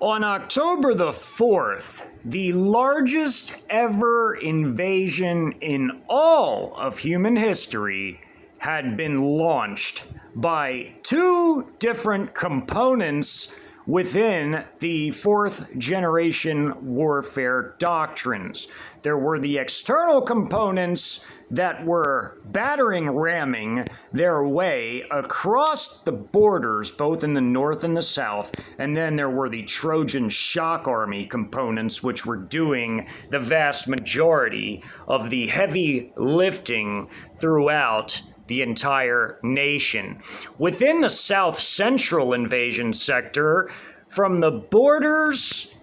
On October the 4th, the largest ever invasion in all of human history had been launched by two different components within the fourth generation warfare doctrines. There were the external components that were ramming their way across the borders, both in the north and the south, and then there were the Trojan shock army components, which were doing the vast majority of the heavy lifting throughout the entire nation. Within the south central invasion sector, from the borders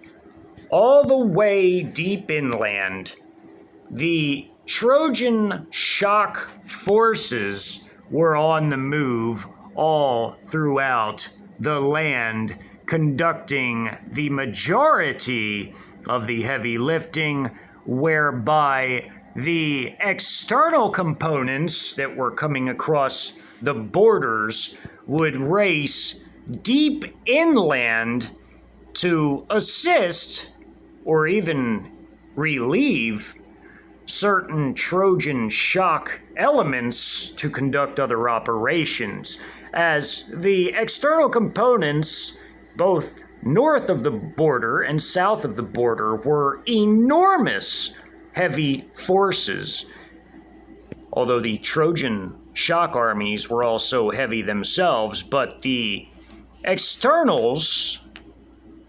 all the way deep inland, the Trojan shock forces were on the move all throughout the land, conducting the majority of the heavy lifting, whereby the external components that were coming across the borders would race deep inland to assist or even relieve certain Trojan shock elements to conduct other operations, as the external components, both north of the border and south of the border, were enormous heavy forces. Although the Trojan shock armies were also heavy themselves, but the externals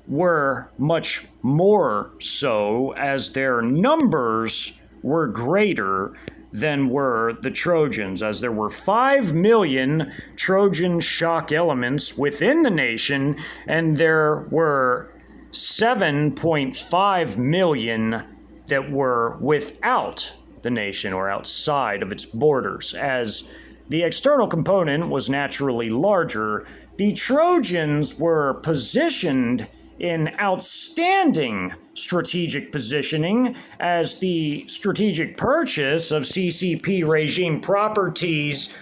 were much more so, as their numbers were greater than were the Trojans, as there were 5 million Trojan shock elements within the nation, and there were 7.5 million that were without the nation or outside of its borders. As the external component was naturally larger, the Trojans were positioned in outstanding strategic positioning, as the strategic purchase of CCP regime properties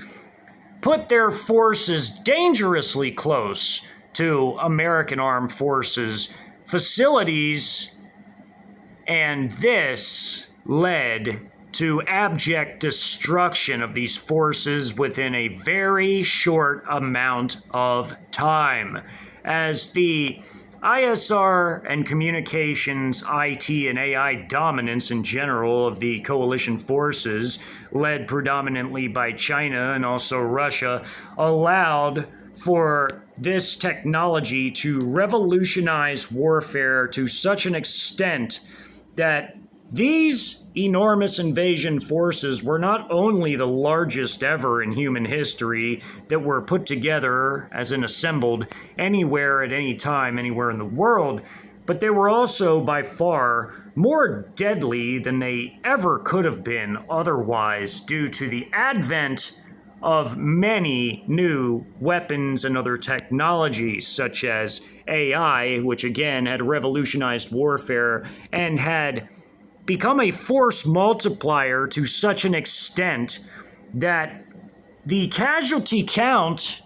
put their forces dangerously close to American armed forces facilities, and this led to abject destruction of these forces within a very short amount of time, as the ISR and communications, IT, and AI dominance in general of the coalition forces, led predominantly by China and also Russia, allowed for this technology to revolutionize warfare to such an extent that these enormous invasion forces were not only the largest ever in human history that were put together as in assembled anywhere at any time, anywhere in the world, but they were also by far more deadly than they ever could have been otherwise, due to the advent of many new weapons and other technologies, such as AI, which again had revolutionized warfare and had become a force multiplier to such an extent that the casualty count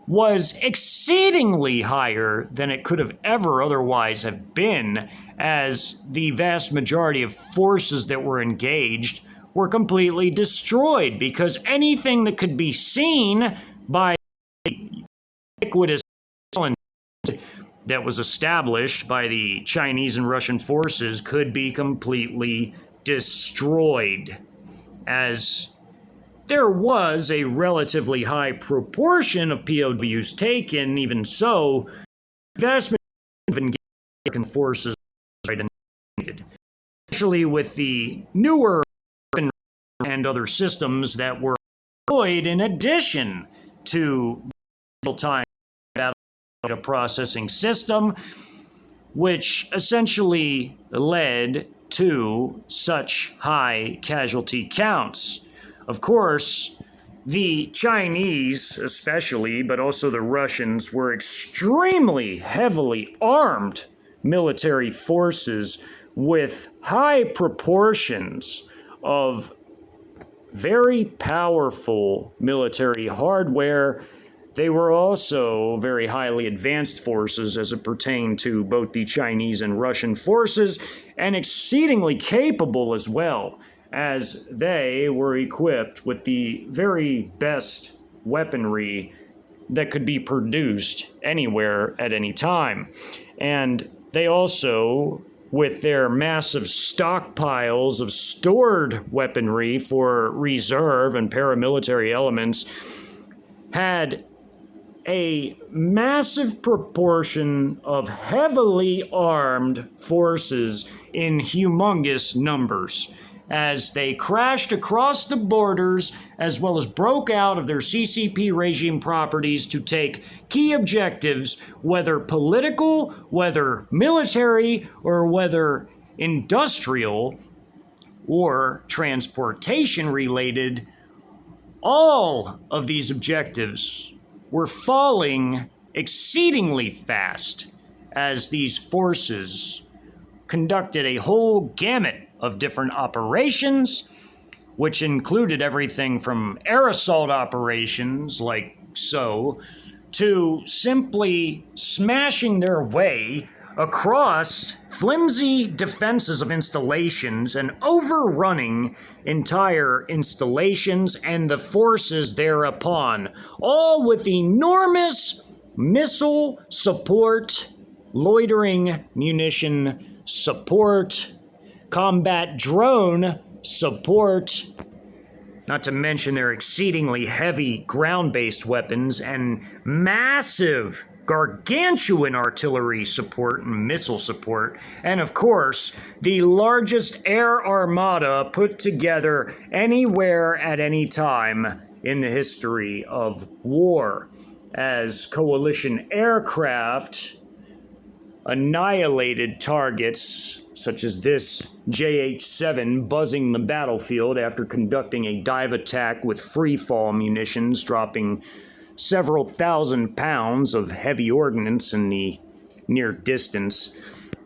was exceedingly higher than it could have ever otherwise have been, as the vast majority of forces that were engaged were completely destroyed, because anything that could be seen by ubiquitous that was established by the Chinese and Russian forces could be completely destroyed, as there was a relatively high proportion of POWs taken. Even so, the vast majority of American forces were needed, especially with the newer and other systems that were deployed in addition to real-time data processing system, which essentially led to such high casualty counts. Of course, the Chinese especially, but also the Russians, were extremely heavily armed military forces with high proportions of very powerful military hardware They were also very highly advanced forces as it pertained to both the Chinese and Russian forces, and exceedingly capable as well, as they were equipped with the very best weaponry that could be produced anywhere at any time. And they also, with their massive stockpiles of stored weaponry for reserve and paramilitary elements, had a massive proportion of heavily armed forces in humongous numbers as they crashed across the borders as well as broke out of their CCP regime properties to take key objectives, whether political, whether military, or whether industrial or transportation related. All of these objectives were falling exceedingly fast as these forces conducted a whole gamut of different operations, which included everything from air assault operations like so, to simply smashing their way across flimsy defenses of installations and overrunning entire installations and the forces thereupon, all with enormous missile support, loitering munition support, combat drone support, not to mention their exceedingly heavy ground-based weapons and massive gargantuan artillery support and missile support, and of course, the largest air armada put together anywhere at any time in the history of war, as coalition aircraft annihilated targets such as this JH-7 buzzing the battlefield after conducting a dive attack with free-fall munitions, dropping several thousand pounds of heavy ordnance in the near distance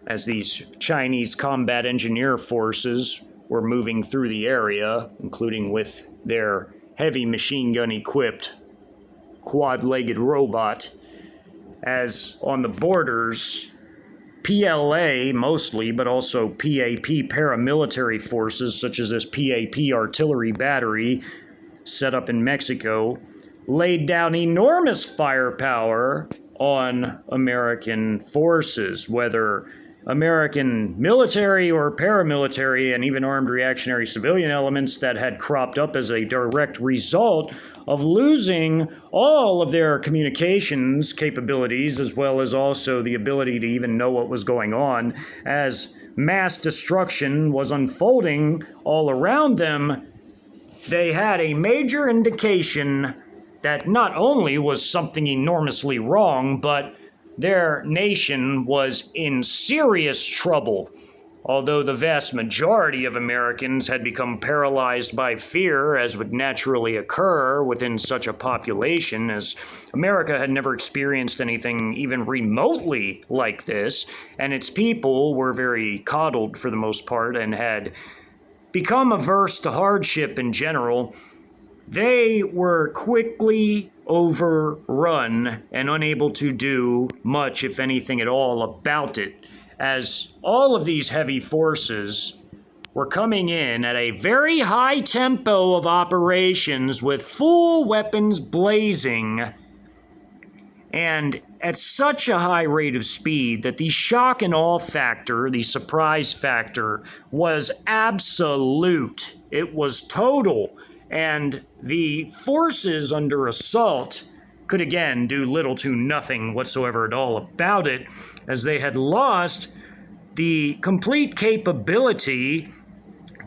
as these Chinese combat engineer forces were moving through the area, including with their heavy machine gun equipped quad-legged robot, as on the borders, PLA mostly, but also PAP paramilitary forces such as this PAP artillery battery set up in Mexico laid down enormous firepower on American forces, whether American military or paramilitary and even armed reactionary civilian elements that had cropped up as a direct result of losing all of their communications capabilities, as well as also the ability to even know what was going on as mass destruction was unfolding all around them. They had a major indication that not only was something enormously wrong, but their nation was in serious trouble. Although the vast majority of Americans had become paralyzed by fear, as would naturally occur within such a population, as America had never experienced anything even remotely like this, and its people were very coddled for the most part and had become averse to hardship in general. They were quickly overrun and unable to do much, if anything at all, about it, as all of these heavy forces were coming in at a very high tempo of operations with full weapons blazing, and at such a high rate of speed that the shock and awe factor, the surprise factor, was absolute. It was total. And the forces under assault could again do little to nothing whatsoever at all about it, as they had lost the complete capability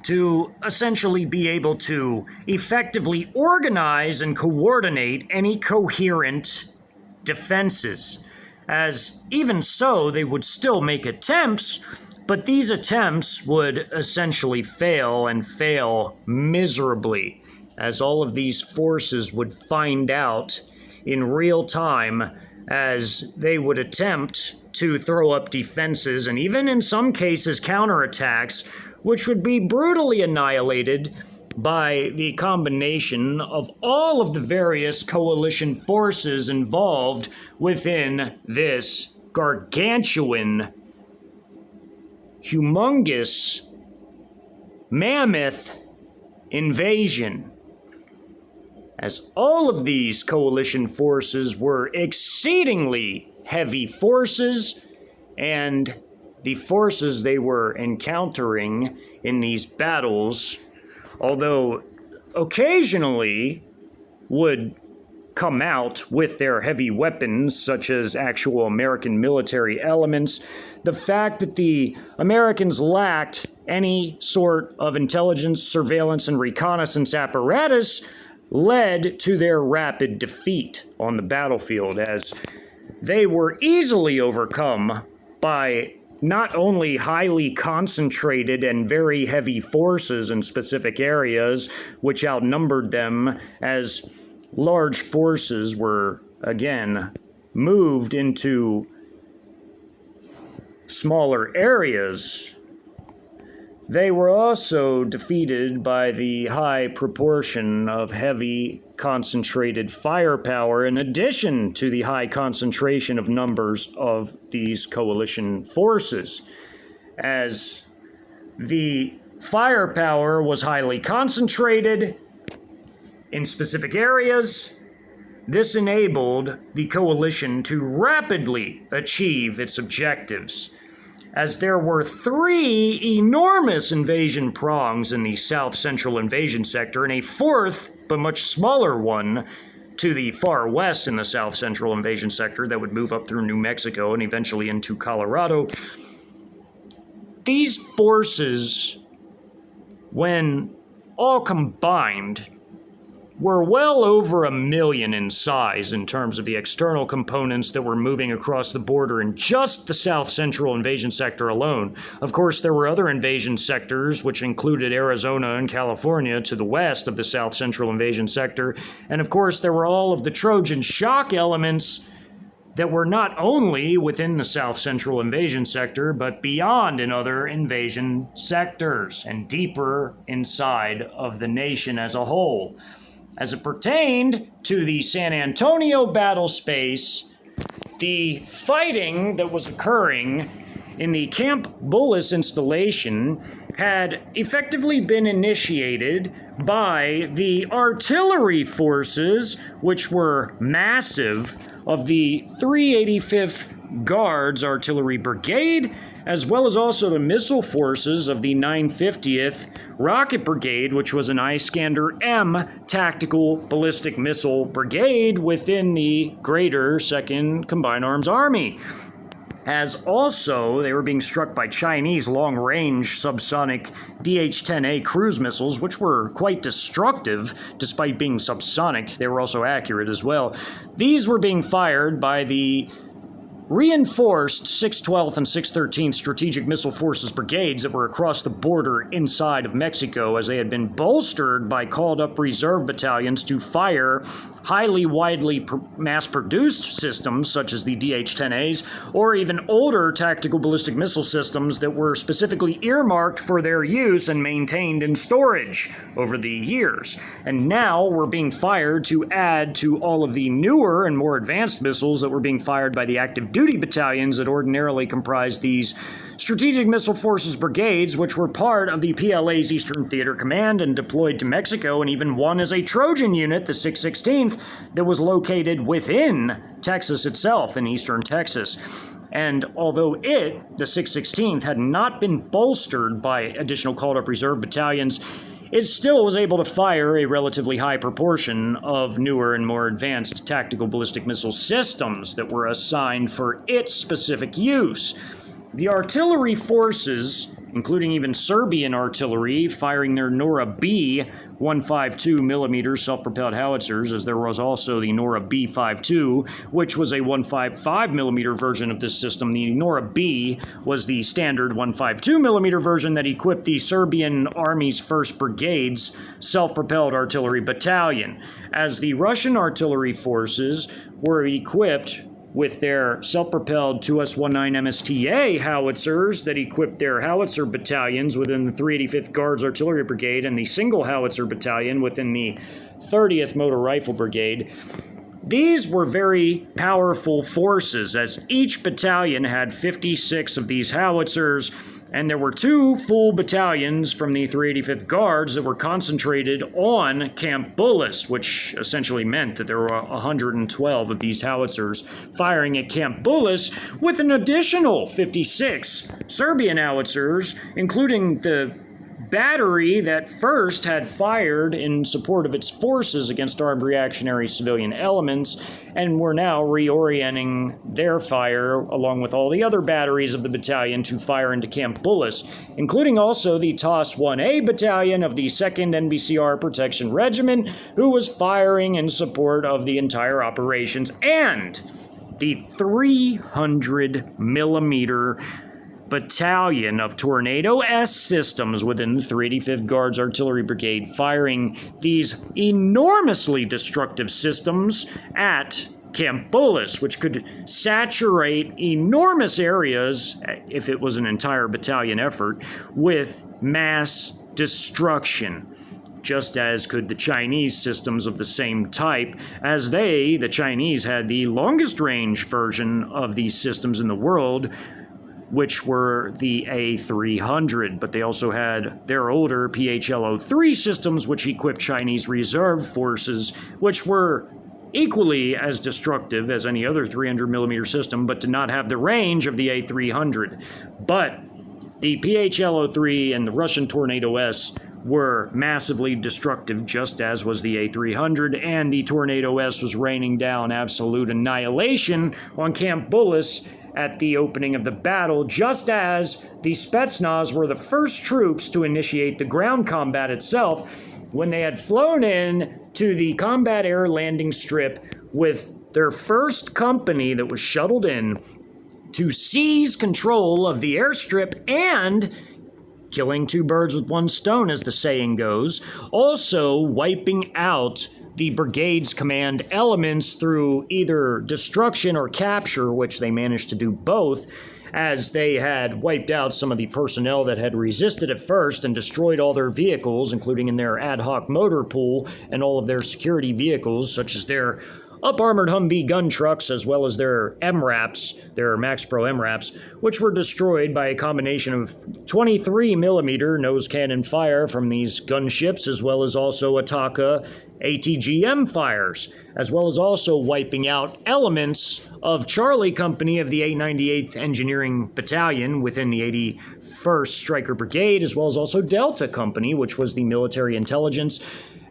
to essentially be able to effectively organize and coordinate any coherent defenses. As even so, they would still make attempts, but these attempts would essentially fail and fail miserably, as all of these forces would find out in real time as they would attempt to throw up defenses and even in some cases counterattacks, which would be brutally annihilated by the combination of all of the various coalition forces involved within this gargantuan, humongous, mammoth invasion. As all of these coalition forces were exceedingly heavy forces, and the forces they were encountering in these battles, although occasionally would come out with their heavy weapons, such as actual American military elements, the fact that the Americans lacked any sort of intelligence, surveillance, and reconnaissance apparatus led to their rapid defeat on the battlefield, as they were easily overcome by not only highly concentrated and very heavy forces in specific areas, which outnumbered them as large forces were, again, moved into smaller areas. They were also defeated by the high proportion of heavy concentrated firepower, in addition to the high concentration of numbers of these coalition forces. As the firepower was highly concentrated in specific areas, this enabled the coalition to rapidly achieve its objectives, as there were 3 enormous invasion prongs in the south-central invasion sector and a 4th, but much smaller one, to the far west in the south-central invasion sector that would move up through New Mexico and eventually into Colorado. These forces, when all combined, were well over 1 million in size in terms of the external components that were moving across the border in just the south-central invasion sector alone. Of course, there were other invasion sectors, which included Arizona and California to the west of the south-central invasion sector. And of course, there were all of the Trojan shock elements that were not only within the south-central invasion sector, but beyond in other invasion sectors and deeper inside of the nation as a whole. As it pertained to the San Antonio battle space, the fighting that was occurring in the Camp Bullis installation had effectively been initiated by the artillery forces, which were massive, of the 385th Guards Artillery Brigade, as well as also the missile forces of the 950th Rocket Brigade, which was an Iskander-M tactical ballistic missile brigade within the greater 2nd Combined Arms Army. As also, they were being struck by Chinese long-range subsonic DH-10A cruise missiles, which were quite destructive despite being subsonic. They were also accurate as well. These were being fired by the reinforced 612th and 613th Strategic Missile Forces brigades that were across the border inside of Mexico, as they had been bolstered by called-up reserve battalions to fire highly widely mass-produced systems such as the DH-10As, or even older tactical ballistic missile systems that were specifically earmarked for their use and maintained in storage over the years. And now were being fired to add to all of the newer and more advanced missiles that were being fired by the active duty battalions that ordinarily comprised these Strategic Missile Forces brigades, which were part of the PLA's Eastern Theater Command and deployed to Mexico, and even one as a Trojan unit, the 616th, that was located within Texas itself, in eastern Texas. And although the 616th, had not been bolstered by additional called-up reserve battalions, it still was able to fire a relatively high proportion of newer and more advanced tactical ballistic missile systems that were assigned for its specific use. The artillery forces, including even Serbian artillery, firing their Nora B 152mm self-propelled howitzers, as there was also the Nora B-52, which was a 155mm version of this system. The Nora B was the standard 152mm version that equipped the Serbian Army's 1st Brigade's self-propelled artillery battalion, as the Russian artillery forces were equipped with their self-propelled 2S-19 MSTA howitzers that equipped their howitzer battalions within the 385th Guards Artillery Brigade and the single howitzer battalion within the 30th Motor Rifle Brigade. These were very powerful forces, as each battalion had 56 of these howitzers, and there were 2 full battalions from the 385th Guards that were concentrated on Camp Bullis, which essentially meant that there were 112 of these howitzers firing at Camp Bullis, with an additional 56 Serbian howitzers, including the battery that first had fired in support of its forces against armed reactionary civilian elements, and were now reorienting their fire along with all the other batteries of the battalion to fire into Camp Bullis, including also the TOS 1A battalion of the 2nd NBCR Protection Regiment, who was firing in support of the entire operations, and the 300 millimeter battalion of Tornado S systems within the 385th Guards Artillery Brigade, firing these enormously destructive systems at Camp Bullis, which could saturate enormous areas, if it was an entire battalion effort, with mass destruction, just as could the Chinese systems of the same type, as the Chinese, had the longest range version of these systems in the world, which were the A300, but they also had their older PHLO-3 systems, which equipped Chinese reserve forces, which were equally as destructive as any other 300mm system, but did not have the range of the A300. But the PHLO-3 and the Russian Tornado S were massively destructive, just as was the A300, and the Tornado S was raining down absolute annihilation on Camp Bullis at the opening of the battle, just as the Spetsnaz were the first troops to initiate the ground combat itself, when they had flown in to the combat air landing strip with their first company that was shuttled in to seize control of the airstrip and killing 2 birds with 1 stone, as the saying goes, also wiping out the brigade's command elements through either destruction or capture, which they managed to do both, as they had wiped out some of the personnel that had resisted at first and destroyed all their vehicles, including in their ad hoc motor pool, and all of their security vehicles, such as their up-armored Humvee gun trucks, as well as their MRAPs, their Max Pro MRAPs, which were destroyed by a combination of 23mm nose cannon fire from these gunships, as well as also Ataka ATGM fires, as well as also wiping out elements of Charlie Company of the 898th Engineering Battalion within the 81st Stryker Brigade, as well as also Delta Company, which was the military intelligence,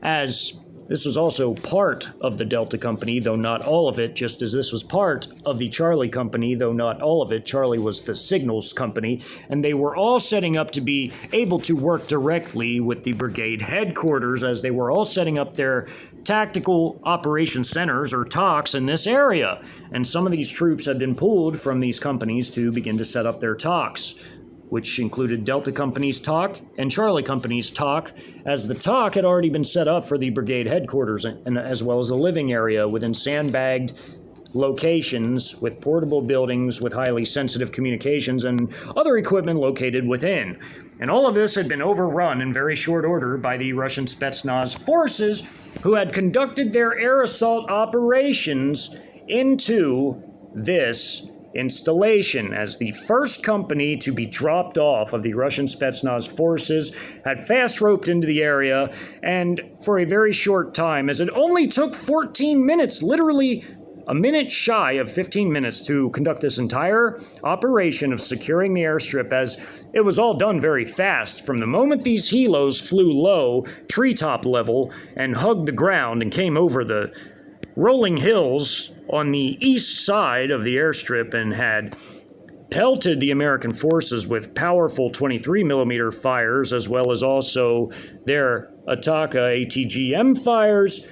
as this was also part of the Delta Company, though not all of it, just as this was part of the Charlie Company, though not all of it. Charlie was the signals company, and they were all setting up to be able to work directly with the brigade headquarters, as they were all setting up their tactical operations centers, or TOCs, in this area. And some of these troops had been pulled from these companies to begin to set up their TOCs, which included Delta Company's TOC and Charlie Company's TOC, as the TOC had already been set up for the brigade headquarters, and as well as a living area within sandbagged locations with portable buildings with highly sensitive communications and other equipment located within. And all of this had been overrun in very short order by the Russian Spetsnaz forces, who had conducted their air assault operations into this installation, as the first company to be dropped off of the Russian Spetsnaz forces had fast roped into the area, and for a very short time, as it only took 14 minutes, literally a minute shy of 15 minutes, to conduct this entire operation of securing the airstrip, as it was all done very fast. From the moment these helos flew low, treetop level, and hugged the ground and came over the rolling hills on the east side of the airstrip and had pelted the American forces with powerful 23mm fires, as well as also their Ataka ATGM fires,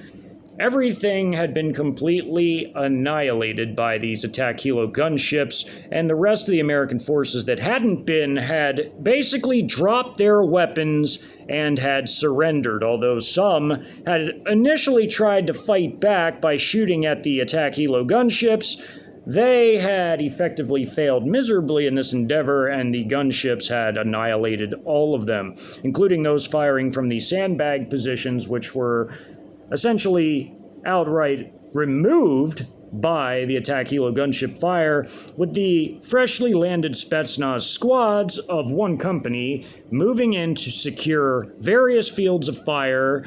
everything had been completely annihilated by these attack helo gunships, and the rest of the American forces that hadn't been had basically dropped their weapons and had surrendered, although some had initially tried to fight back by shooting at the attack helo gunships. they had effectively failed miserably in this endeavor, and the gunships had annihilated all of them, including those firing from the sandbag positions, which were essentially outright removed by the attack helo gunship fire, with the freshly landed Spetsnaz squads of one company moving in to secure various fields of fire,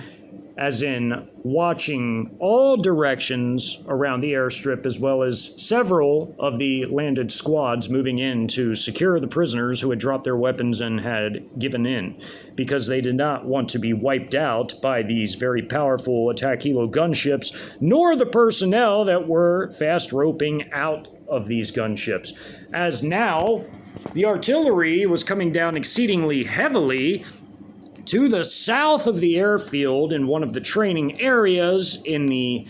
as in watching all directions around the airstrip, as well as several of the landed squads moving in to secure the prisoners who had dropped their weapons and had given in, because they did not want to be wiped out by these very powerful attack helo gunships, nor the personnel that were fast roping out of these gunships. As now, the artillery was coming down exceedingly heavily to the south of the airfield in one of the training areas in the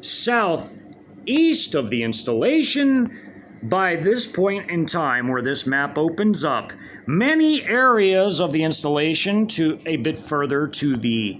southeast of the installation. By this point in time where this map opens up, many areas of the installation to a bit further to the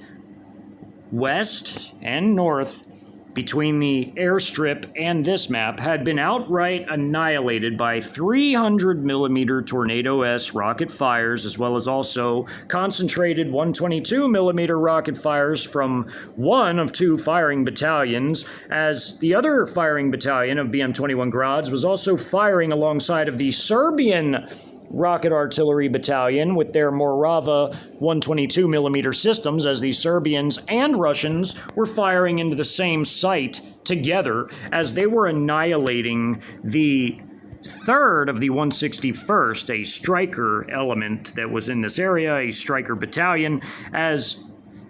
west and north between the airstrip and this map had been outright annihilated by 300mm Tornado-S rocket fires, as well as also concentrated 122mm rocket fires from one of two firing battalions, as the other firing battalion of BM-21 Grads was also firing alongside of the Serbian rocket artillery battalion with their Morava 122mm systems, as the Serbians and Russians were firing into the same site together as they were annihilating the 3rd of the 161st, a striker element that was in this area, a striker battalion, as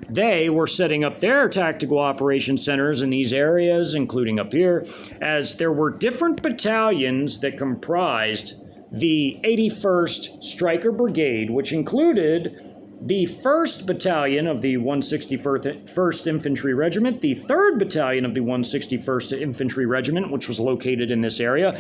they were setting up their tactical operation centers in these areas, including up here, as there were different battalions that comprised the 81st Stryker Brigade, which included the 1st Battalion of the 161st Infantry Regiment, the 3rd Battalion of the 161st Infantry Regiment, which was located in this area.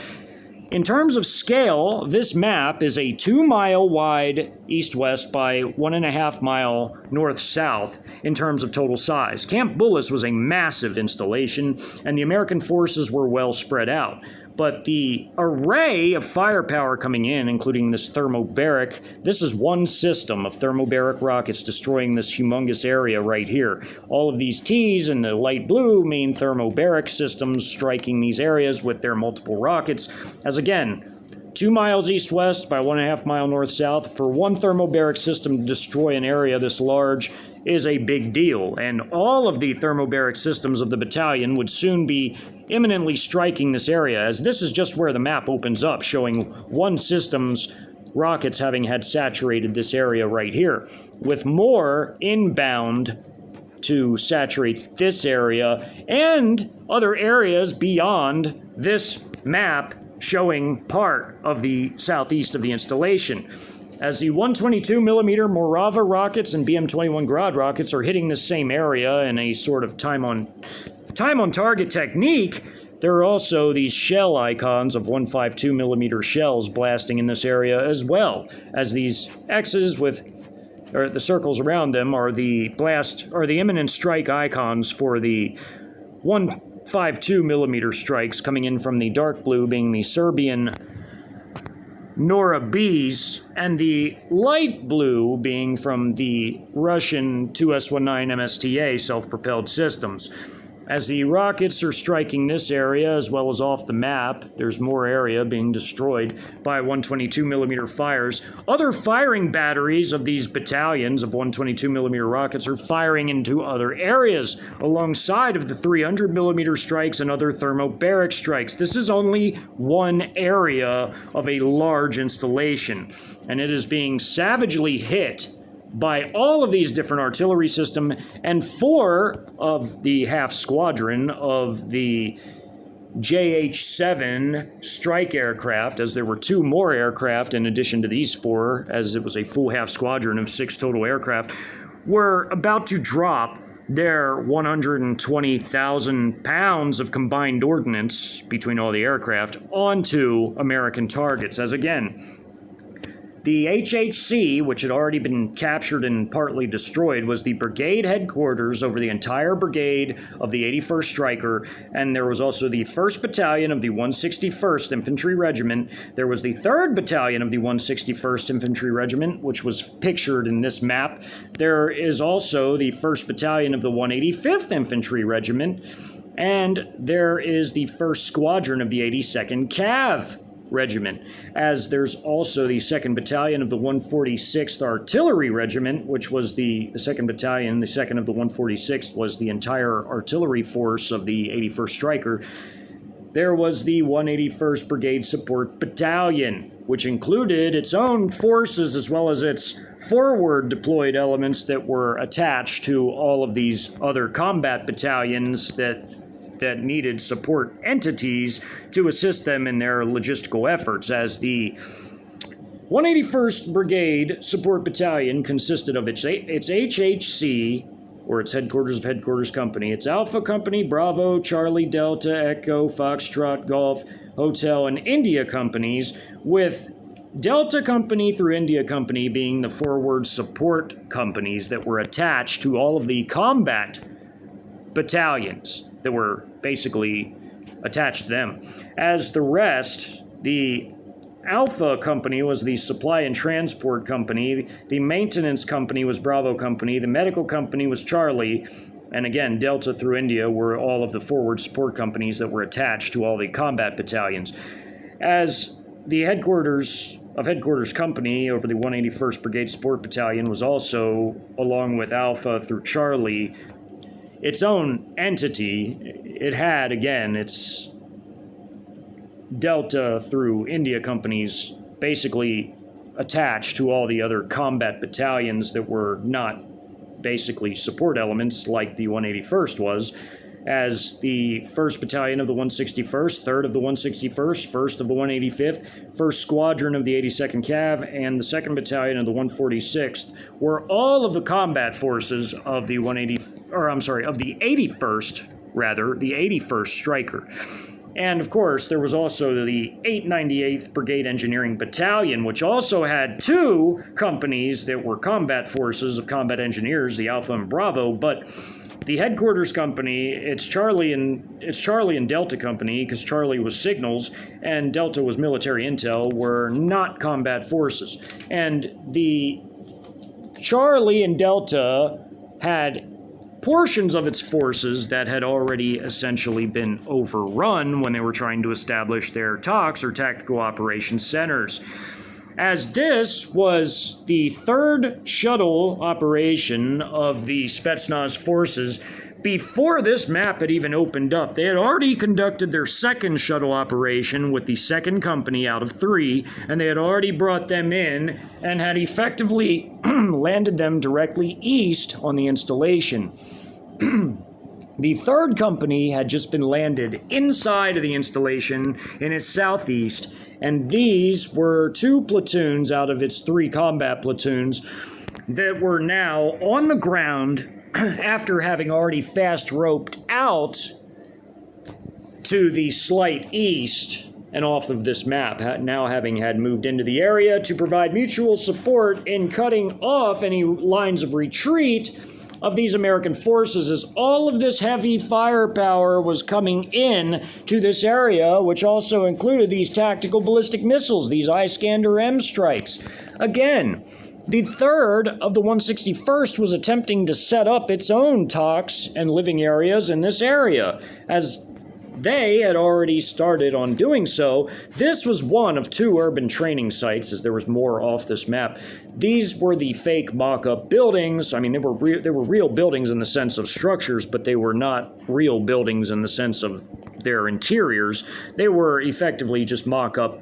In terms of scale, this map is a 2-mile wide east-west by 1.5-mile north-south in terms of total size. Camp Bullis was a massive installation, and the American forces were well spread out. But the array of firepower coming in, including this thermobaric, this is one system of thermobaric rockets destroying this humongous area right here. All of these Ts in the light blue mean thermobaric systems striking these areas with their multiple rockets, as again, 2 miles east-west by 1.5 mile north-south. For one thermobaric system to destroy an area this large is a big deal, and all of the thermobaric systems of the battalion would soon be imminently striking this area, as this is just where the map opens up, showing one system's rockets having had saturated this area right here, with more inbound to saturate this area and other areas beyond this map, showing part of the southeast of the installation. As the 122mm Morava rockets and BM-21 Grad rockets are hitting the same area in a sort of time on target technique, there are also these shell icons of 152mm shells blasting in this area as well, as these X's or the circles around them are the imminent strike icons for the 152mm strikes coming in from the dark blue being the Serbian Nora Bs, and the light blue being from the Russian 2S-19 MSTA self-propelled systems. As the rockets are striking this area as well as off the map, there's more area being destroyed by 122mm fires. Other firing batteries of these battalions of 122mm rockets are firing into other areas alongside of the 300mm strikes and other thermobaric strikes. This is only one area of a large installation, and it is being savagely hit by all of these different artillery systems, and 4 of the half squadron of the JH-7 strike aircraft, as there were 2 more aircraft in addition to these 4, as it was a full half squadron of 6 total aircraft, were about to drop their 120,000 pounds of combined ordnance between all the aircraft onto American targets, as again, The HHC, which had already been captured and partly destroyed, was the brigade headquarters over the entire brigade of the 81st Stryker, and there was also the 1st Battalion of the 161st Infantry Regiment. There was the 3rd Battalion of the 161st Infantry Regiment, which was pictured in this map. There is also the 1st Battalion of the 185th Infantry Regiment, and there is the 1st Squadron of the 82nd Cav Regiment, as there's also the 2nd Battalion of the 146th Artillery Regiment, which was the 2nd Battalion. The 2nd of the 146th was the entire artillery force of the 81st Stryker. There was the 181st Brigade Support Battalion, which included its own forces as well as its forward deployed elements that were attached to all of these other combat battalions that needed support entities to assist them in their logistical efforts, as the 181st Brigade Support Battalion consisted of its HHC, or its Headquarters of Headquarters Company, its Alpha Company, Bravo, Charlie, Delta, Echo, Foxtrot, Golf, Hotel, and India companies, with Delta Company through India Company being the forward support companies that were attached to all of the combat battalions that were basically attached to them. As the rest, the Alpha Company was the supply and transport company, the maintenance company was Bravo Company, the medical company was Charlie, and again, Delta through India were all of the forward support companies that were attached to all the combat battalions. As the headquarters of Headquarters Company over the 181st Brigade Support Battalion was also, along with Alpha through Charlie, its own entity. It had, again, its Delta through India companies basically attached to all the other combat battalions that were not basically support elements like the 181st was, as the 1st Battalion of the 161st, 3rd of the 161st, 1st of the 185th, 1st Squadron of the 82nd Cav, and the 2nd Battalion of the 146th were all of the combat forces of the of the 81st, the 81st Stryker. And of course, there was also the 898th Brigade Engineering Battalion, which also had two companies that were combat forces of combat engineers, the Alpha and Bravo, but the headquarters company, it's Charlie and Delta Company, because Charlie was signals and Delta was military intel, were not combat forces. And the Charlie and Delta had portions of its forces that had already essentially been overrun when they were trying to establish their TOCs, or Tactical Operations Centers. As this was the third shuttle operation of the Spetsnaz forces, before this map had even opened up, they had already conducted their second shuttle operation with the second company out of 3, and they had already brought them in and had effectively landed them directly east on the installation. The third company had just been landed inside of the installation in its southeast, and these were 2 platoons out of its 3 combat platoons that were now on the ground after having already fast roped out to the slight east and off of this map, now having had moved into the area to provide mutual support in cutting off any lines of retreat of these American forces, as all of this heavy firepower was coming in to this area, which also included these tactical ballistic missiles, these Iskander M strikes. Again, the 3rd of the 161st was attempting to set up its own TOCs and living areas in this area, as they had already started on doing so. This was one of 2 urban training sites, as there was more off this map. These were the fake mock-up buildings. I mean, they were real buildings in the sense of structures, but they were not real buildings in the sense of their interiors. They were effectively just mock-up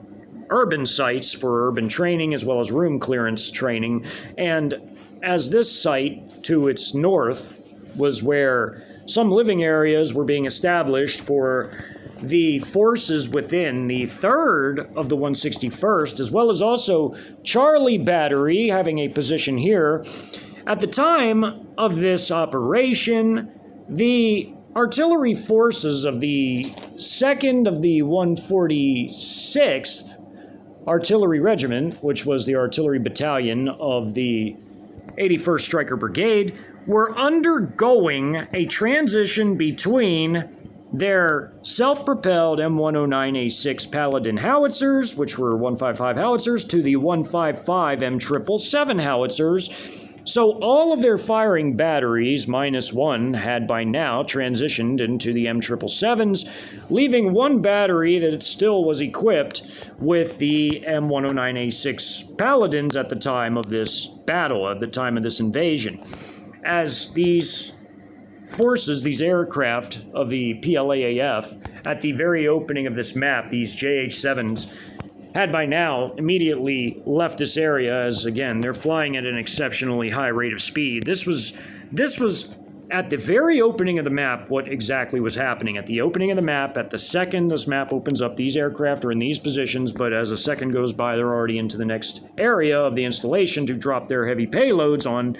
urban sites for urban training as well as room clearance training. And as this site to its north was where some living areas were being established for the forces within the 3rd of the 161st, as well as also Charlie Battery having a position here. At the time of this operation, the artillery forces of the 2nd of the 146th Artillery Regiment, which was the artillery battalion of the 81st Stryker Brigade, were undergoing a transition between their self-propelled M109A6 Paladin howitzers, which were 155 howitzers, to the 155 M777 howitzers. So all of their firing batteries, minus one, had by now transitioned into the M777s, leaving one battery that still was equipped with the M109A6 Paladins at the time of this battle, at the time of this invasion. As these forces, these aircraft of the PLAAF, at the very opening of this map, these JH-7s, had by now immediately left this area, as again, they're flying at an exceptionally high rate of speed. This was at the very opening of the map what exactly was happening. At the opening of the map, at the second this map opens up, these aircraft are in these positions, but as a second goes by, they're already into the next area of the installation to drop their heavy payloads on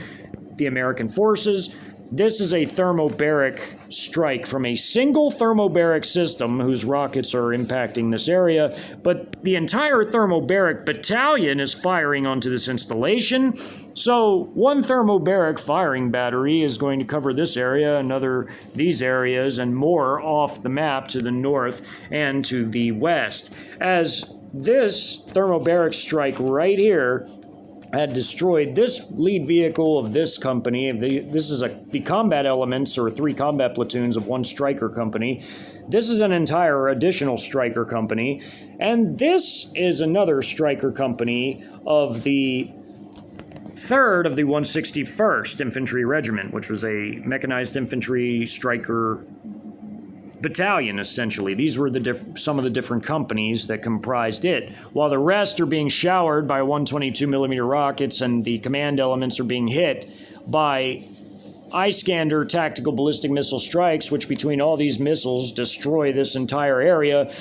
the American forces. This is a thermobaric strike from a single thermobaric system whose rockets are impacting this area, but the entire thermobaric battalion is firing onto this installation. So one thermobaric firing battery is going to cover this area, another these areas, and more off the map to the north and to the west. As this thermobaric strike right here had destroyed this lead vehicle of this company. This is the combat elements, or 3 combat platoons of one Stryker company. This is an entire additional Stryker company. And this is another Stryker company of the 3rd of the 161st Infantry Regiment, which was a mechanized infantry Stryker battalion, essentially. These were some of the different companies that comprised it, while the rest are being showered by 122mm rockets, and the command elements are being hit by Iskander tactical ballistic missile strikes, which between all these missiles destroy this entire area.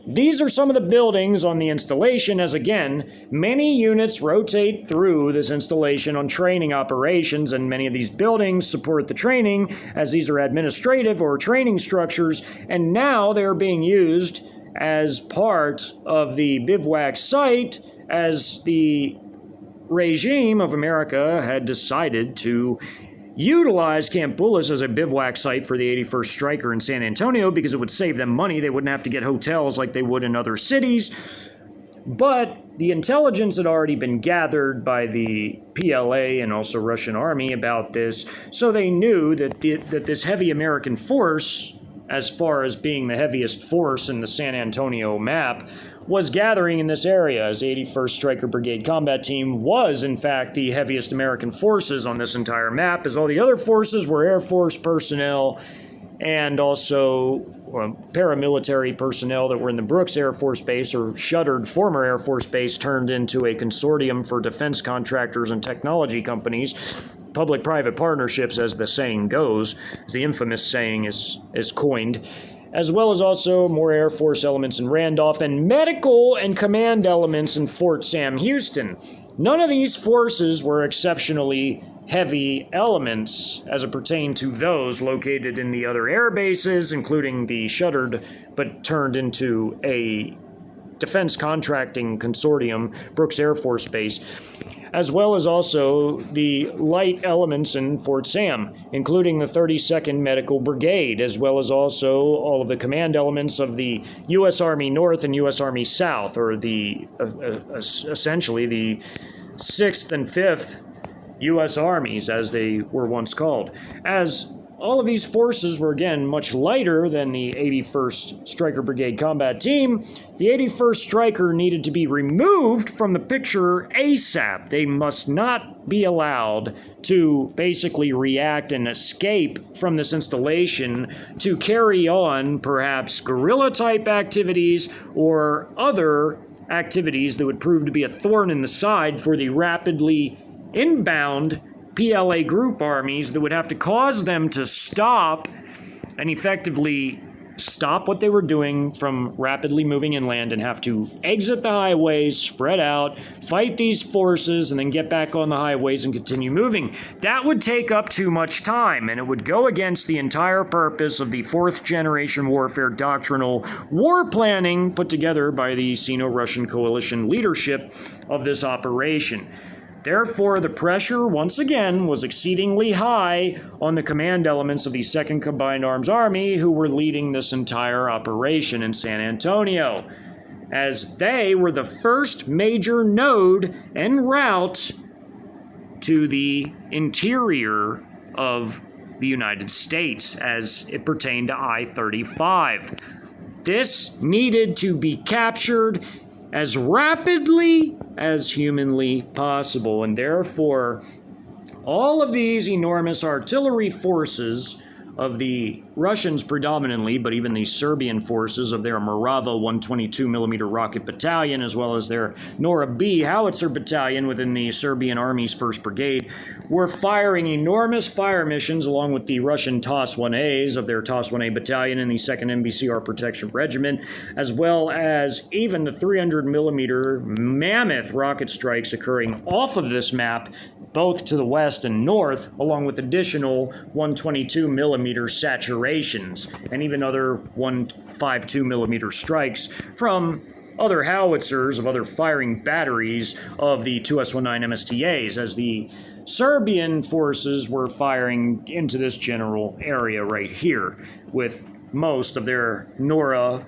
These are some of the buildings on the installation, as again, many units rotate through this installation on training operations, and many of these buildings support the training, as these are administrative or training structures, and now they're being used as part of the bivouac site, as the regime of America had decided to utilize Camp Bullis as a bivouac site for the 81st Stryker in San Antonio because it would save them money. They wouldn't have to get hotels like they would in other cities. But the intelligence had already been gathered by the PLA and also Russian army about this, so they knew that this heavy American force, as far as being the heaviest force in the San Antonio map, was gathering in this area, as 81st Stryker Brigade Combat Team was, in fact, the heaviest American forces on this entire map, as all the other forces were Air Force personnel and also paramilitary personnel that were in the Brooks Air Force Base, or shuttered former Air Force Base, turned into a consortium for defense contractors and technology companies. Public-private partnerships, as the saying goes, as the infamous saying is coined, as well as also more Air Force elements in Randolph and medical and command elements in Fort Sam Houston. None of these forces were exceptionally heavy elements as it pertained to those located in the other air bases, including the shuttered but turned into a defense contracting consortium, Brooks Air Force Base, as well as also the light elements in Fort Sam, including the 32nd Medical Brigade, as well as also all of the command elements of the U.S. Army North and U.S. Army South, or essentially the 6th and 5th U.S. Armies, as they were once called. As all of these forces were, again, much lighter than the 81st Stryker Brigade Combat Team, the 81st Stryker needed to be removed from the picture ASAP. They must not be allowed to basically react and escape from this installation to carry on, perhaps, guerrilla-type activities or other activities that would prove to be a thorn in the side for the rapidly inbound PLA group armies that would have to cause them to stop and effectively stop what they were doing from rapidly moving inland and have to exit the highways, spread out, fight these forces, and then get back on the highways and continue moving. That would take up too much time, and it would go against the entire purpose of the fourth generation warfare doctrinal war planning put together by the Sino-Russian coalition leadership of this operation. Therefore, the pressure, once again, was exceedingly high on the command elements of the 2nd Combined Arms Army who were leading this entire operation in San Antonio, as they were the first major node en route to the interior of the United States as it pertained to I-35. This needed to be captured as rapidly as humanly possible, and therefore all of these enormous artillery forces of the Russians predominantly, but even the Serbian forces of their Morava 122mm rocket battalion, as well as their Nora B howitzer battalion within the Serbian Army's 1st Brigade, were firing enormous fire missions along with the Russian TOS-1As of their TOS-1A battalion and the 2nd MBCR Protection Regiment, as well as even the 300mm mammoth rocket strikes occurring off of this map, both to the west and north, along with additional 122mm saturations and even other 152mm strikes from other howitzers of other firing batteries of the 2S-19 MSTAs, as the Serbian forces were firing into this general area right here with most of their Nora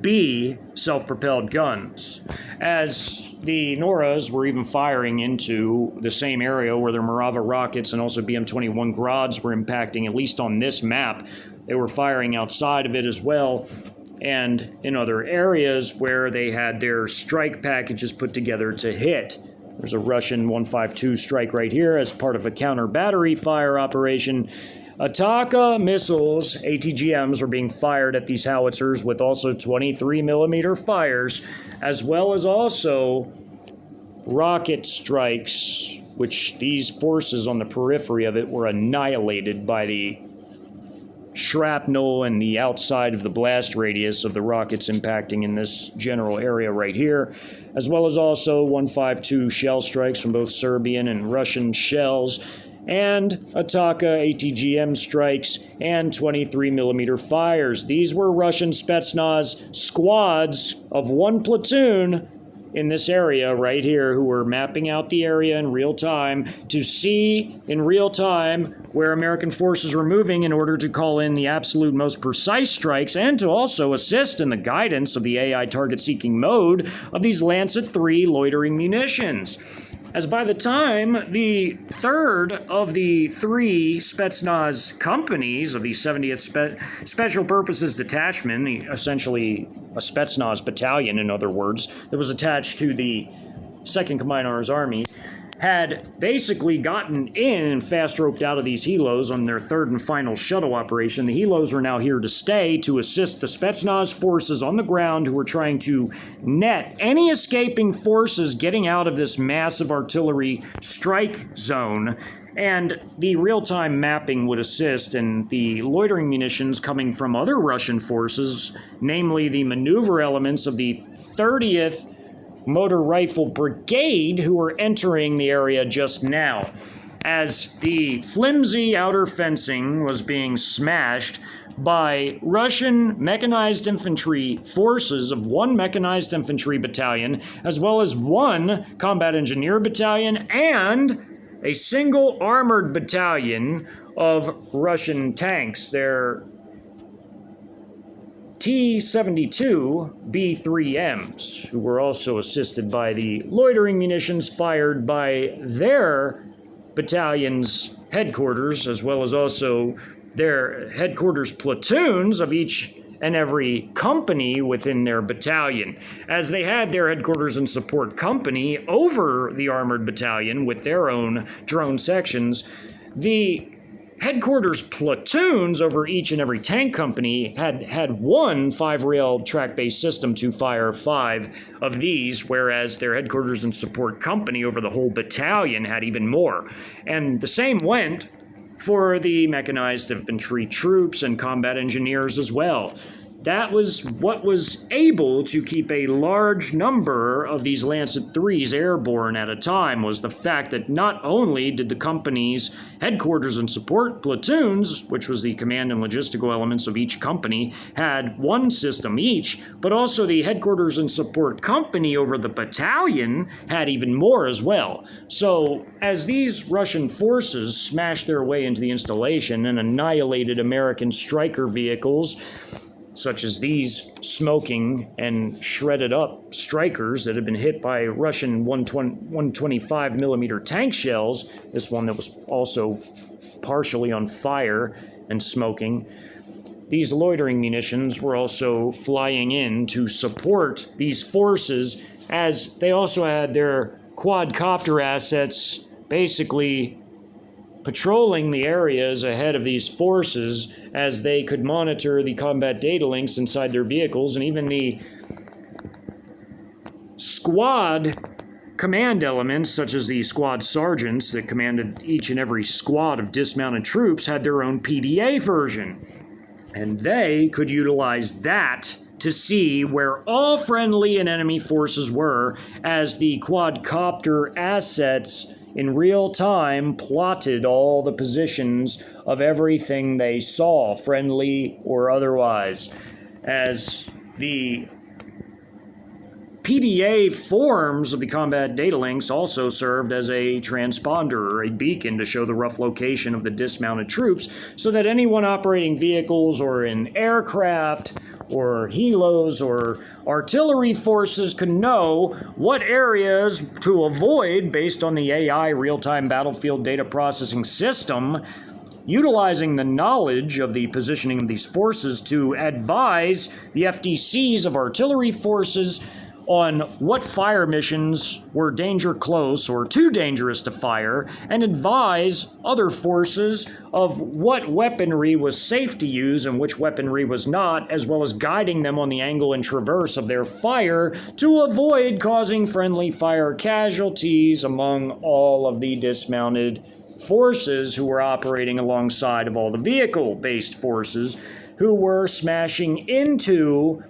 B self-propelled guns, as the Noras were even firing into the same area where their Morava rockets and also BM-21 Grads were impacting, at least on this map. They were firing outside of it as well, and in other areas where they had their strike packages put together to hit. There's a Russian 152 strike right here as part of a counter battery fire operation. Ataka missiles, ATGMs, are being fired at these howitzers with also 23mm fires, as well as also rocket strikes, which these forces on the periphery of it were annihilated by the shrapnel and the outside of the blast radius of the rockets impacting in this general area right here, as well as also 152 shell strikes from both Serbian and Russian shells, and Ataka ATGM strikes and 23mm fires. These were Russian Spetsnaz squads of one platoon in this area right here who were mapping out the area in real time to see in real time where American forces were moving in order to call in the absolute most precise strikes and to also assist in the guidance of the AI target-seeking mode of these Lancet 3 loitering munitions. As by the time the third of the 3 Spetsnaz companies of the 70th Special Purposes Detachment, essentially a Spetsnaz battalion in other words, that was attached to the 2nd Combined Arms Army, had basically gotten in and fast roped out of these helos on their 3rd and final shuttle operation. The helos were now here to stay to assist the Spetsnaz forces on the ground who were trying to net any escaping forces getting out of this massive artillery strike zone. And the real-time mapping would assist in the loitering munitions coming from other Russian forces, namely the maneuver elements of the 30th Motor Rifle Brigade, who were entering the area just now, as the flimsy outer fencing was being smashed by Russian mechanized infantry forces of 1 mechanized infantry battalion, as well as 1 combat engineer battalion and a single armored battalion of Russian tanks. Their T-72 B-3Ms, who were also assisted by the loitering munitions fired by their battalion's headquarters, as well as also their headquarters platoons of each and every company within their battalion, as they had their headquarters and support company over the armored battalion with their own drone sections. The headquarters platoons over each and every tank company had 1 5-rail track-based system to fire 5 of these, whereas their headquarters and support company over the whole battalion had even more. And the same went for the mechanized infantry troops and combat engineers as well. That was what was able to keep a large number of these Lancet 3s airborne at a time, was the fact that not only did the company's headquarters and support platoons, which was the command and logistical elements of each company, had one system each, but also the headquarters and support company over the battalion had even more as well. So as these Russian forces smashed their way into the installation and annihilated American Stryker vehicles, such as these smoking and shredded up Strykers that had been hit by Russian 125 millimeter tank shells, this one that was also partially on fire and smoking. These loitering munitions were also flying in to support these forces, as they also had their quadcopter assets basically patrolling the areas ahead of these forces as they could monitor the combat data links inside their vehicles, and even the squad command elements, such as the squad sergeants that commanded each and every squad of dismounted troops, had their own PDA version. And they could utilize that to see where all friendly and enemy forces were, as the quadcopter assets in real time plotted all the positions of everything they saw, friendly or otherwise. As the PDA forms of the combat data links also served as a transponder or a beacon to show the rough location of the dismounted troops, so that anyone operating vehicles or in aircraft or helos or artillery forces could know what areas to avoid based on the AI real-time battlefield data processing system, utilizing the knowledge of the positioning of these forces to advise the FDCs of artillery forces on what fire missions were danger close or too dangerous to fire, and advise other forces of what weaponry was safe to use and which weaponry was not, as well as guiding them on the angle and traverse of their fire to avoid causing friendly fire casualties among all of the dismounted forces who were operating alongside of all the vehicle-based forces who were smashing into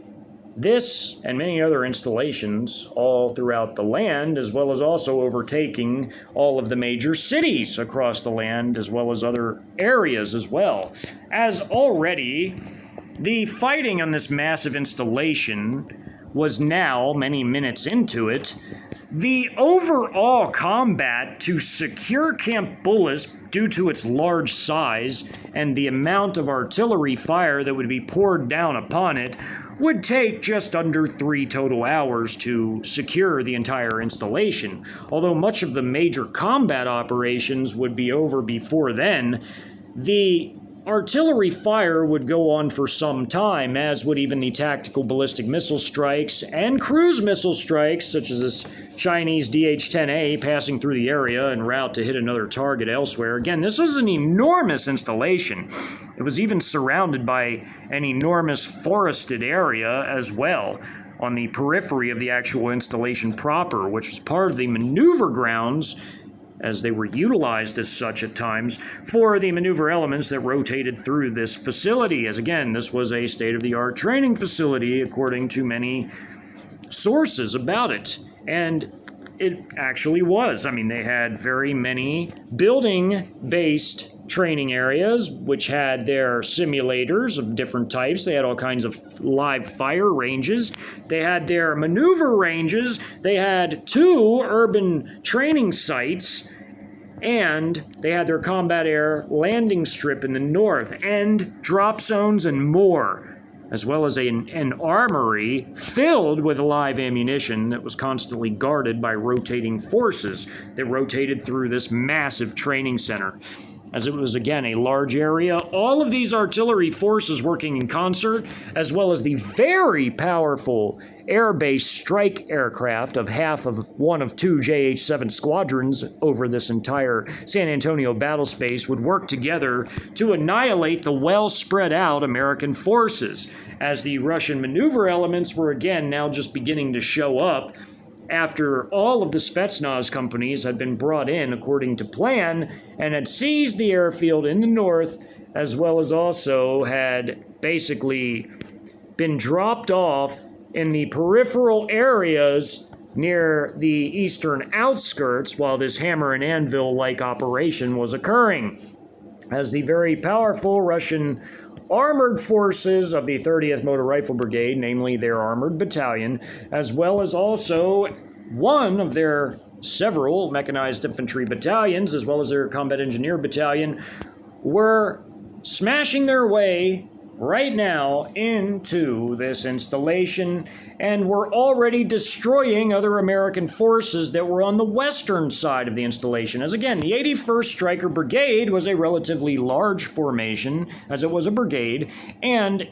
this and many other installations all throughout the land, as well as also overtaking all of the major cities across the land, as well as other areas as well. As already, the fighting on this massive installation was now, many minutes into it, the overall combat to secure Camp Bullis, due to its large size and the amount of artillery fire that would be poured down upon it, would take just under 3 total hours to secure the entire installation. Although much of the major combat operations would be over before then, the artillery fire would go on for some time, as would even the tactical ballistic missile strikes and cruise missile strikes, such as this Chinese DH-10A passing through the area en route to hit another target elsewhere. Again, this was an enormous installation. It was even surrounded by an enormous forested area as well on the periphery of the actual installation proper, which was part of the maneuver grounds, as they were utilized as such at times, for the maneuver elements that rotated through this facility, as again, this was a state-of-the-art training facility according to many sources about it. And it actually was. I mean, they had very many building-based training areas, which had their simulators of different types. They had all kinds of live fire ranges. They had their maneuver ranges. They had 2 urban training sites, and they had their combat air landing strip in the north, and drop zones and more, as well as an armory filled with live ammunition that was constantly guarded by rotating forces that rotated through this massive training center. As it was, again, a large area, all of these artillery forces working in concert, as well as the very powerful air-based strike aircraft of half of one of 2 JH-7 squadrons over this entire San Antonio battle space, would work together to annihilate the well-spread-out American forces, as the Russian maneuver elements were again now just beginning to show up after all of the Spetsnaz companies had been brought in according to plan and had seized the airfield in the north, as well as also had basically been dropped off in the peripheral areas near the eastern outskirts while this hammer and anvil-like operation was occurring. As the very powerful Russian armored forces of the 30th Motor Rifle Brigade, namely their armored battalion, as well as also one of their several mechanized infantry battalions, as well as their combat engineer battalion, were smashing their way right now into this installation and were already destroying other American forces that were on the western side of the installation. As again, the 81st Stryker Brigade was a relatively large formation, as it was a brigade, and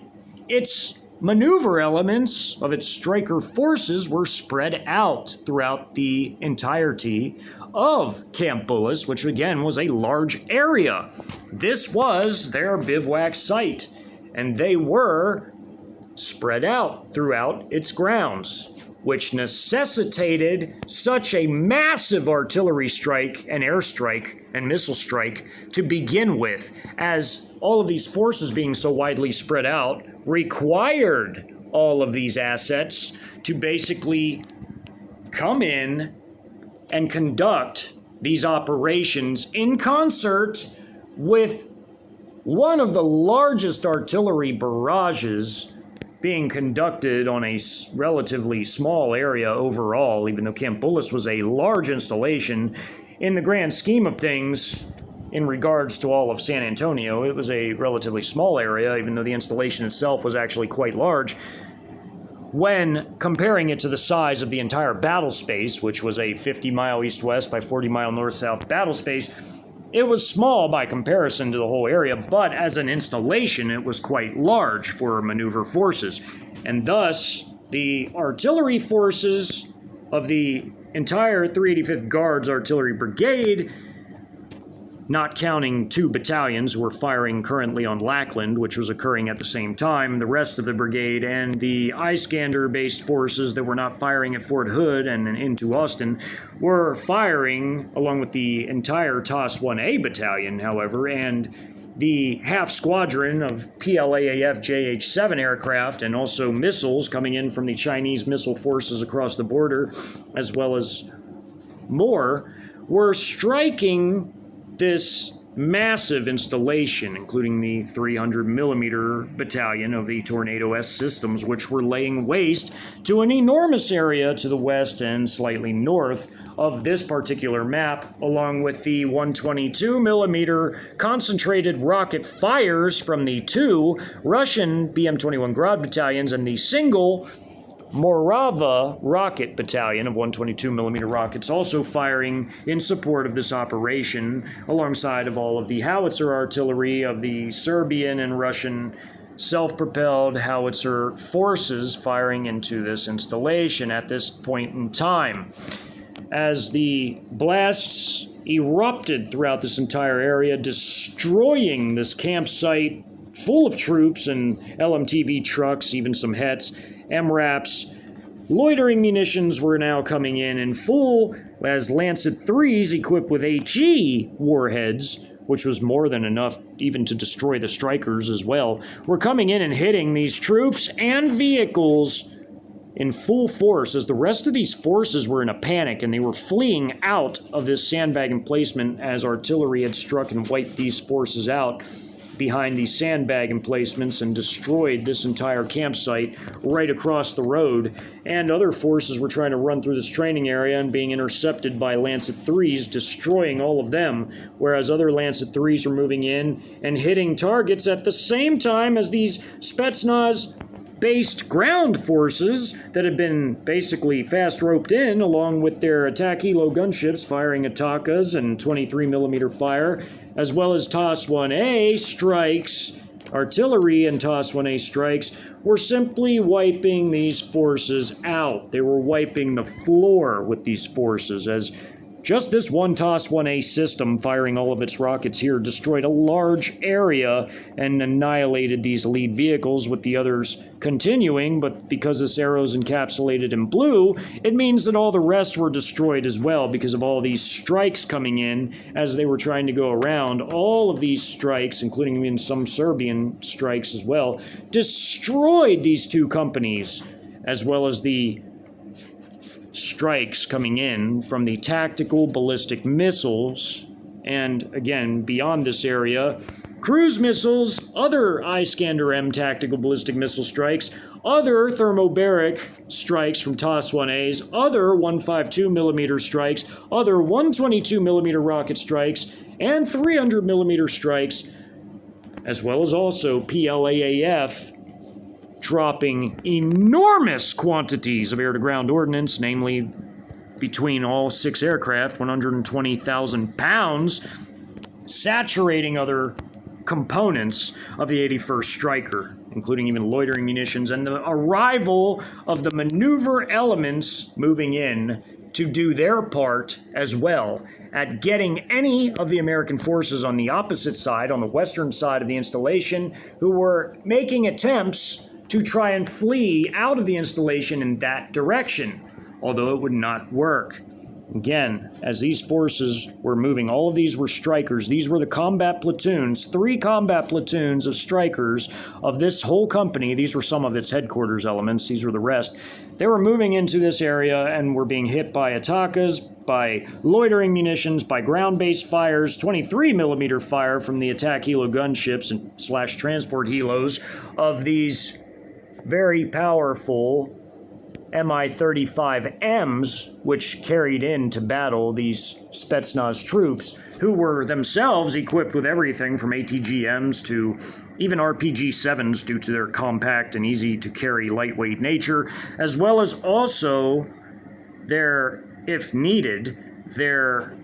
its maneuver elements of its Stryker forces were spread out throughout the entirety of Camp Bullis, which again was a large area. This was their bivouac site, and they were spread out throughout its grounds, which necessitated such a massive artillery strike and airstrike and missile strike to begin with, as all of these forces being so widely spread out required all of these assets to basically come in and conduct these operations in concert with one of the largest artillery barrages being conducted on a relatively small area overall, even though Camp Bullis was a large installation. In the grand scheme of things, in regards to all of San Antonio, it was a relatively small area, even though the installation itself was actually quite large. When comparing it to the size of the entire battle space, which was a 50-mile east-west by 40-mile north-south battle space, it was small by comparison to the whole area, but as an installation, it was quite large for maneuver forces. And thus, the artillery forces of the entire 385th Guards Artillery Brigade, not counting 2 battalions who were firing currently on Lackland, which was occurring at the same time, the rest of the brigade and the Iskander-based forces that were not firing at Fort Hood and into Austin were firing along with the entire TOS 1A battalion, however, and the half squadron of PLAAF JH-7 aircraft and also missiles coming in from the Chinese missile forces across the border, as well as more, were striking this massive installation, including the 300mm battalion of the Tornado S systems, which were laying waste to an enormous area to the west and slightly north of this particular map, along with the 122mm concentrated rocket fires from the 2 Russian BM-21 Grad battalions and the single Morava rocket battalion of 122mm rockets also firing in support of this operation, alongside of all of the howitzer artillery of the Serbian and Russian self-propelled howitzer forces firing into this installation at this point in time. As the blasts erupted throughout this entire area, destroying this campsite full of troops and LMTV trucks, even some HETs, MRAPs. Loitering munitions were now coming in full, as Lancet 3s equipped with HE warheads, which was more than enough even to destroy the Strykers as well, were coming in and hitting these troops and vehicles in full force, as the rest of these forces were in a panic and they were fleeing out of this sandbag emplacement as artillery had struck and wiped these forces out behind these sandbag emplacements and destroyed this entire campsite right across the road. And other forces were trying to run through this training area and being intercepted by Lancet 3s, destroying all of them, whereas other Lancet 3s were moving in and hitting targets at the same time as these Spetsnaz-based ground forces that had been basically fast roped in, along with their attack helo gunships firing Atakas and 23mm fire, as well as TOS 1A strikes, artillery and TOS 1A strikes, were simply wiping these forces out. They were wiping the floor with these forces, as Just this one TOS-1A system, firing all of its rockets here, destroyed a large area and annihilated these lead vehicles, with the others continuing, but because this arrow's encapsulated in blue, it means that all the rest were destroyed as well because of all these strikes coming in as they were trying to go around. All of these strikes, including even some Serbian strikes as well, destroyed these two companies, as well as the strikes coming in from the tactical ballistic missiles, and again, beyond this area, cruise missiles, other Iskander-M tactical ballistic missile strikes, other thermobaric strikes from TOS-1As, other 152mm strikes, other 122mm rocket strikes, and 300mm strikes, as well as also PLAAF dropping enormous quantities of air-to-ground ordnance, namely between all 6 aircraft, 120,000 pounds, saturating other components of the 81st Stryker, including even loitering munitions, and the arrival of the maneuver elements moving in to do their part as well at getting any of the American forces on the opposite side, on the western side of the installation, who were making attempts to try and flee out of the installation in that direction, although it would not work. Again, as these forces were moving, all of these were Strykers. These were the combat platoons, 3 combat platoons of Strykers of this whole company. These were some of its headquarters elements. These were the rest. They were moving into this area and were being hit by Atakas, by loitering munitions, by ground-based fires, 23mm fire from the attack helo gunships and / transport helos of these very powerful Mi-35Ms, which carried into battle these Spetsnaz troops, who were themselves equipped with everything from ATGMs to even RPG-7s due to their compact and easy-to-carry lightweight nature, as well as also their, if needed, their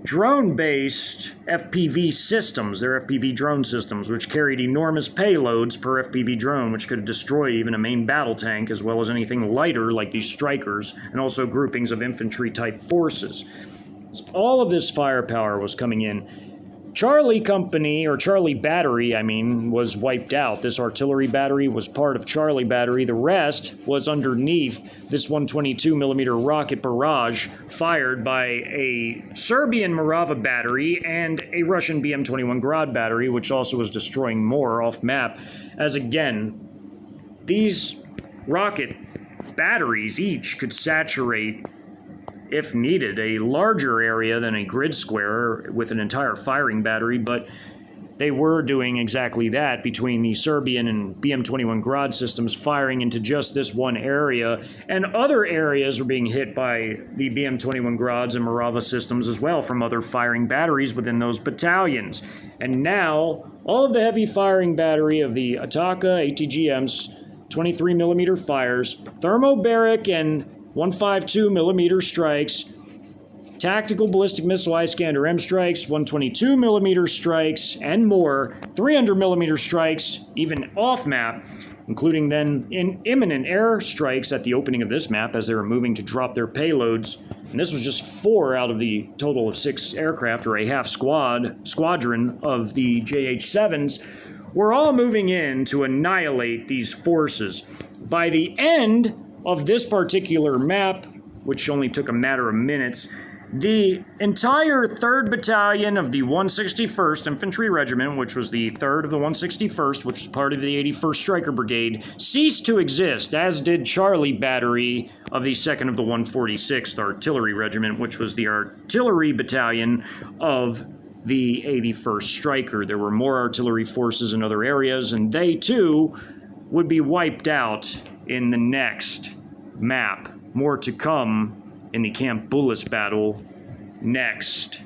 drone-based FPV systems, their FPV drone systems, which carried enormous payloads per FPV drone, which could destroy even a main battle tank, as well as anything lighter like these Strykers, and also groupings of infantry-type forces. So all of this firepower was coming in. Charlie Company, or Charlie Battery, was wiped out. This artillery battery was part of Charlie Battery. The rest was underneath this 122mm rocket barrage fired by a Serbian Morava battery and a Russian BM-21 Grad battery, which also was destroying more off-map. As again, these rocket batteries each could saturate, if needed, a larger area than a grid square with an entire firing battery, but they were doing exactly that between the Serbian and BM-21 Grad systems firing into just this one area, and other areas were being hit by the BM-21 Grads and Morava systems as well from other firing batteries within those battalions. And now, all of the heavy firing battery of the Ataka ATGMs, 23mm fires, thermobaric and 152mm strikes, tactical ballistic missile Iskander-M strikes, 122mm strikes, and more, 300mm strikes, even off-map, including then in imminent air strikes at the opening of this map as they were moving to drop their payloads. And this was just 4 out of the total of 6 aircraft, or a half squadron of the JH-7s, were all moving in to annihilate these forces. By the end of this particular map, which only took a matter of minutes, the entire 3rd Battalion of the 161st Infantry Regiment, which was the 3rd of the 161st, which was part of the 81st Stryker Brigade, ceased to exist, as did Charlie Battery of the 2nd of the 146th Artillery Regiment, which was the Artillery Battalion of the 81st Stryker. There were more artillery forces in other areas, and they too would be wiped out in the next map. More to come in the Camp Bullis battle next.